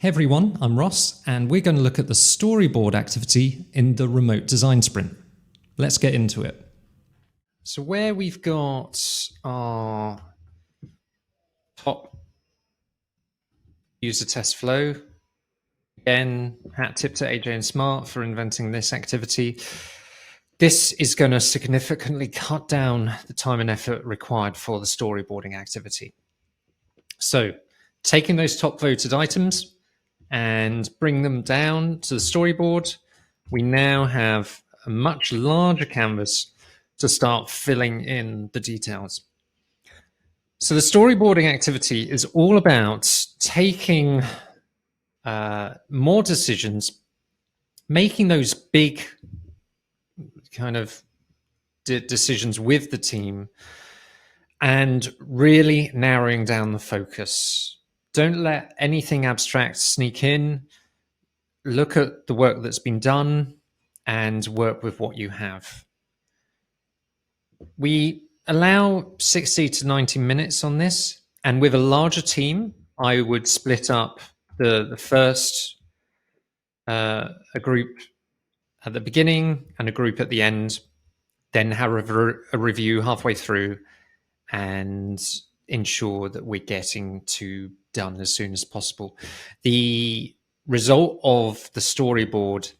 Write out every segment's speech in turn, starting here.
Hey everyone, I'm Ross, and we're going to look at the storyboard activity in the remote design sprint. Let's get into it. So where we've got our top user test flow, again, hat tip to AJ and Smart for inventing this activity. This is going to significantly cut down the time and effort required for the storyboarding activity. So taking those top voted items and bring them down to the storyboard, we now have a much larger canvas to start filling in the details. So the storyboarding activity is all about taking more decisions, making those big kind of decisions with the team, and really narrowing down the focus. Don't let anything abstract sneak in. Look at the work that's been done and work with what you have. We allow 60 to 90 minutes on this, and with a larger team, I would split up the first a group at the beginning and a group at the end, then have a review halfway through, and ensure that we're getting to done as soon as possible. The result of the storyboard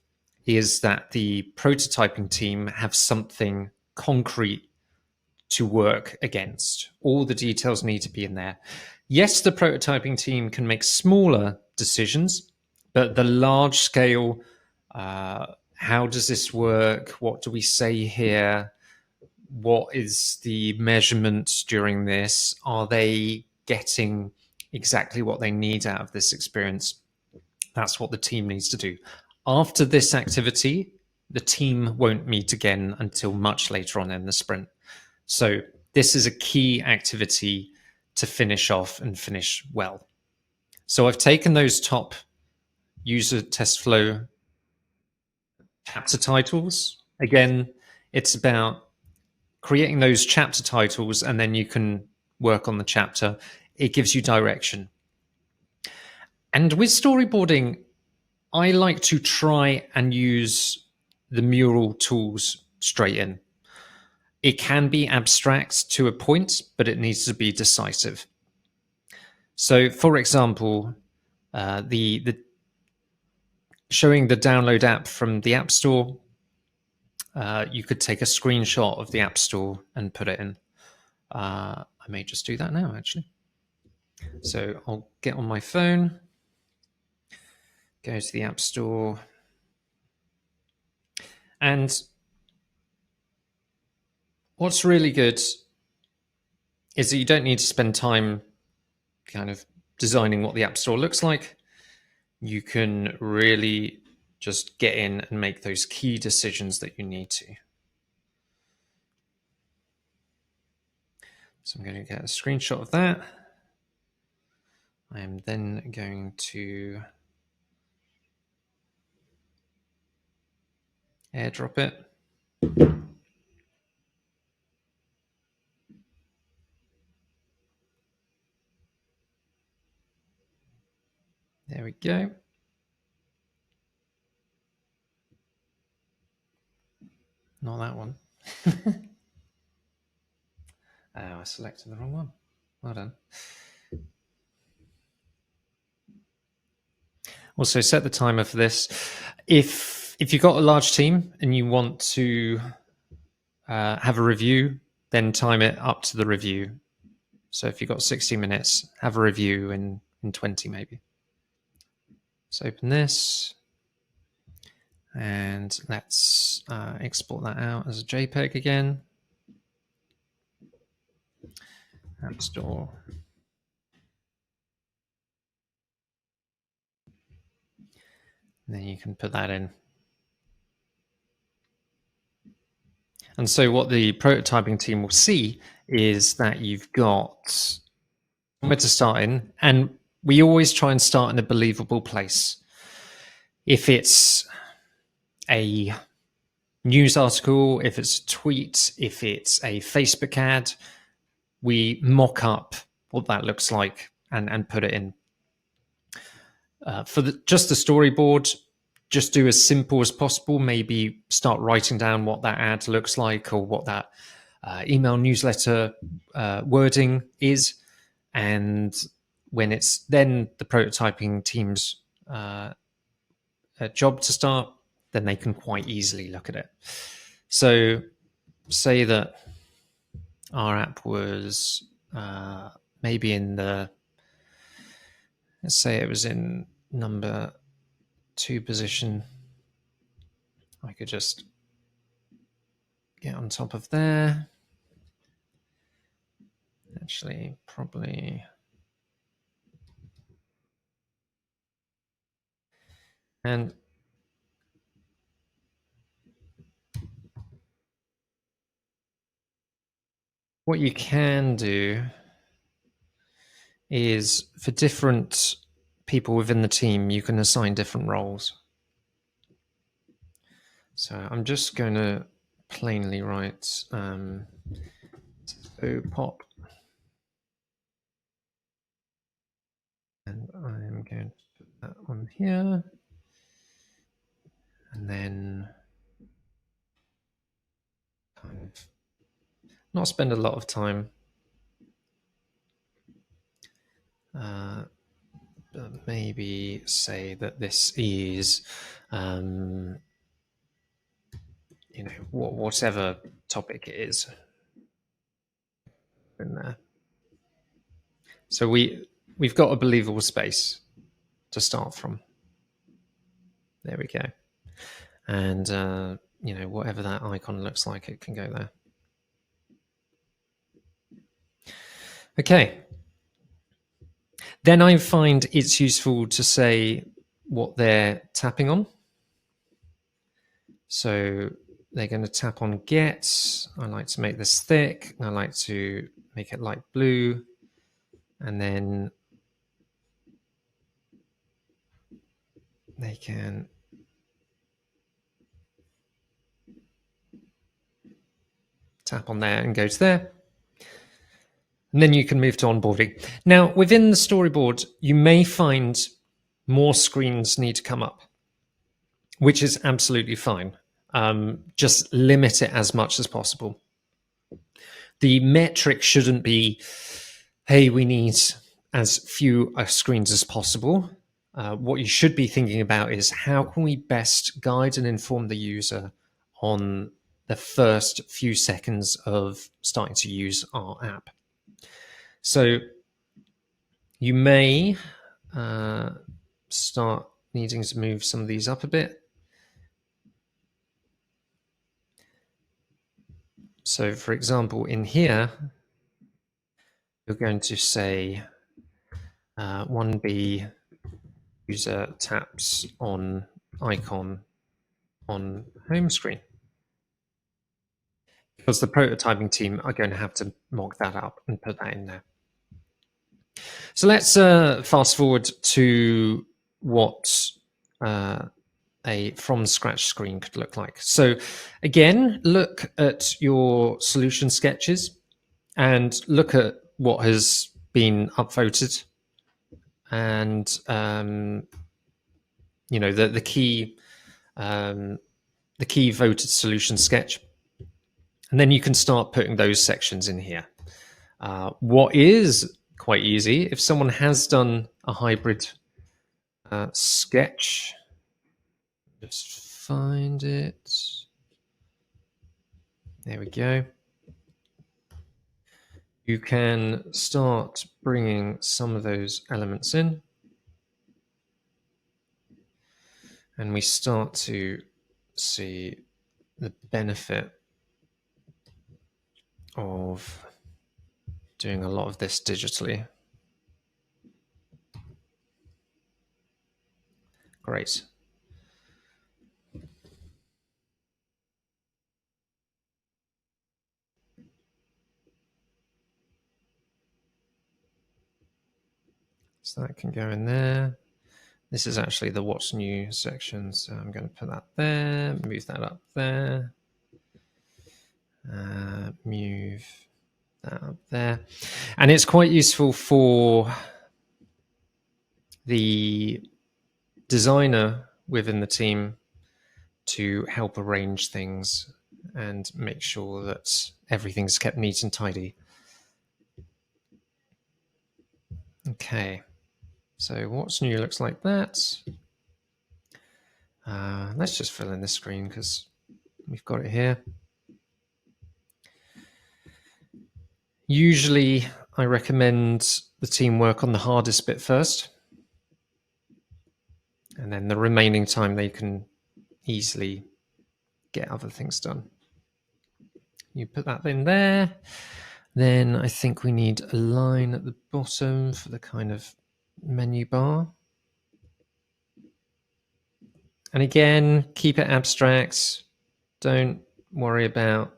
is that the prototyping team have something concrete to work against. All the details need to be in there. Yes, the prototyping team can make smaller decisions, but the large scale, how does this work? What do we say here? What is the measurement during this? Are they getting exactly what they need out of this experience? That's what the team needs to do. After this activity, the team won't meet again until much later on in the sprint. So this is a key activity to finish off and finish well. So I've taken those top user test flow chapter titles. Again, it's about creating those chapter titles, and then you can work on the chapter. It gives you direction. And with storyboarding, I like to try and use the mural tools straight in. It can be abstract to a point, but it needs to be decisive. So, for example, the showing the download app from the App Store, you could take a screenshot of the App Store and put it in. I may just do that now, actually. So I'll get on my phone, go to the App Store, and what's really good is that you don't need to spend time kind of designing what the App Store looks like. You can really just get in and make those key decisions that you need to. So I'm going to get a screenshot of that. I am then going to airdrop it. There we go. Not that one. Oh, I selected the wrong one. Well done. Also, set the timer for this. If you've got a large team and you want to have a review, then time it up to the review. So if you've got 60 minutes, have a review in 20 maybe. Let's open this. And let's export that out as a JPEG again. App Store. And then you can put that in. And so what the prototyping team will see is that you've got somewhere to start in, and we always try and start in a believable place. If it's a news article, if it's a tweet, if it's a Facebook ad, we mock up what that looks like and put it in. For just the storyboard, just do as simple as possible. Maybe start writing down what that ad looks like or what that email newsletter wording is. And when it's then the prototyping team's job to start, then they can quite easily look at it. So say that our app was maybe in the, let's say it was in number 2 position. I could just get on top of there. Actually, probably. And what you can do is for different people within the team, you can assign different roles. So I'm just going to plainly write so pop. And I'm going to put that on here. And then kind of not spend a lot of time. But maybe say that this is, whatever topic it is in there. So we've got a believable space to start from. There we go. And whatever that icon looks like, it can go there. Okay. Then I find it's useful to say what they're tapping on. So they're going to tap on get. I like to make this thick. I like to make it light blue. And then they can tap on there and go to there. And then you can move to onboarding. Now, within the storyboard, you may find more screens need to come up, which is absolutely fine. Just limit it as much as possible. The metric shouldn't be, hey, we need as few screens as possible. What you should be thinking about is how can we best guide and inform the user on the first few seconds of starting to use our app. So you may start needing to move some of these up a bit. So for example, in here, you're going to say 1B user taps on icon on home screen. Because the prototyping team are going to have to mock that up and put that in there. So let's fast forward to what a from scratch screen could look like. So again, look at your solution sketches and look at what has been upvoted and the key voted solution sketch, and then you can start putting those sections in here. What is quite easy, if someone has done a hybrid sketch, just find it. There we go. You can start bringing some of those elements in. And we start to see the benefit of doing a lot of this digitally. Great. So that can go in there. This is actually the what's new section. So I'm going to put that there, move that up there, move that up there. And it's quite useful for the designer within the team to help arrange things and make sure that everything's kept neat and tidy. Okay, so what's new looks like that. Let's just fill in this screen because we've got it here. Usually, I recommend the team work on the hardest bit first, and then the remaining time they can easily get other things done. You put that in there. Then I think we need a line at the bottom for the kind of menu bar. And again, keep it abstract. Don't worry about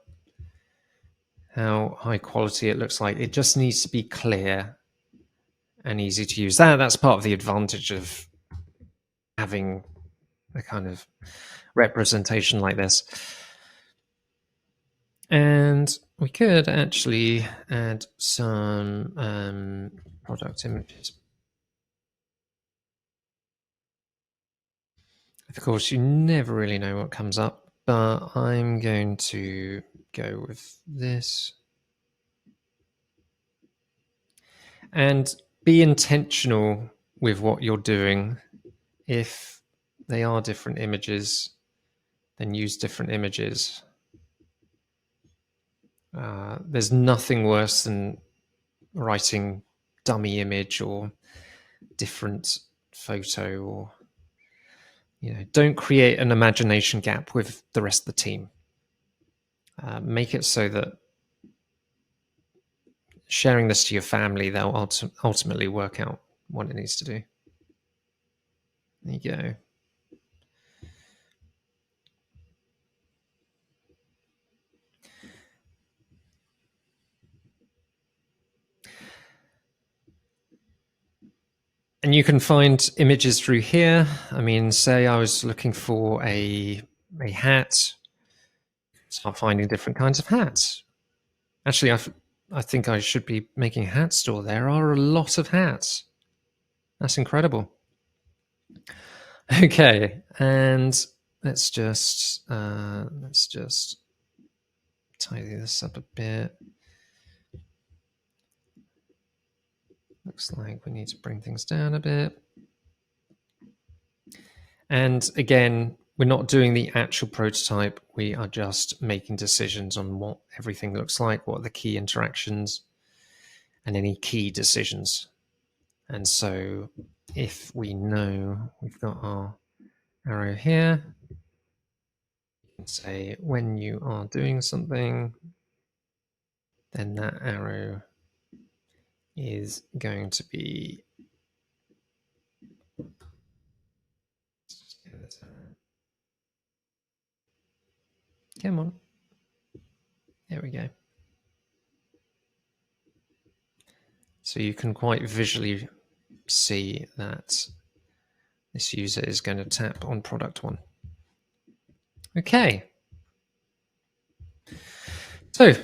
how high quality it looks like. It just needs to be clear and easy to use. That's part of the advantage of having a kind of representation like this. And we could actually add some product images. Of course, you never really know what comes up, but I'm going to go with this. And be intentional with what you're doing. If they are different images, then use different images. There's nothing worse than writing dummy image or different photo, or don't create an imagination gap with the rest of the team. Make it so that sharing this to your family, they'll ultimately work out what it needs to do. There you go. And you can find images through here. I mean, say I was looking for a hat. Start finding different kinds of hats. Actually, I think I should be making a hat store. There are a lot of hats. That's incredible. Okay, and let's just tidy this up a bit. Looks like we need to bring things down a bit. And again, we're not doing the actual prototype. We are just making decisions on what everything looks like, what are the key interactions, and any key decisions. And so if we know we've got our arrow here, we can say when you are doing something, then that arrow is going to be come on. There we go. So you can quite visually see that this user is going to tap on product one. Okay. So a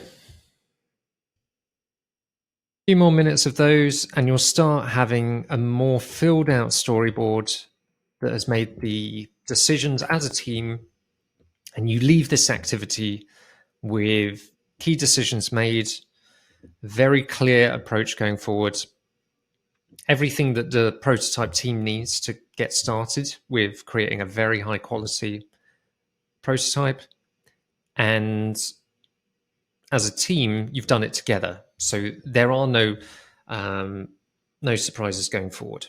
few more minutes of those and you'll start having a more filled out storyboard that has made the decisions as a team, and you leave this activity with key decisions made, very clear approach going forward, everything that the prototype team needs to get started with creating a very high quality prototype. And as a team, you've done it together. So there are no surprises going forward.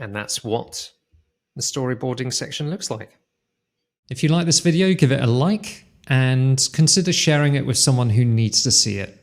And that's what the storyboarding section looks like. If you like this video, give it a like and consider sharing it with someone who needs to see it.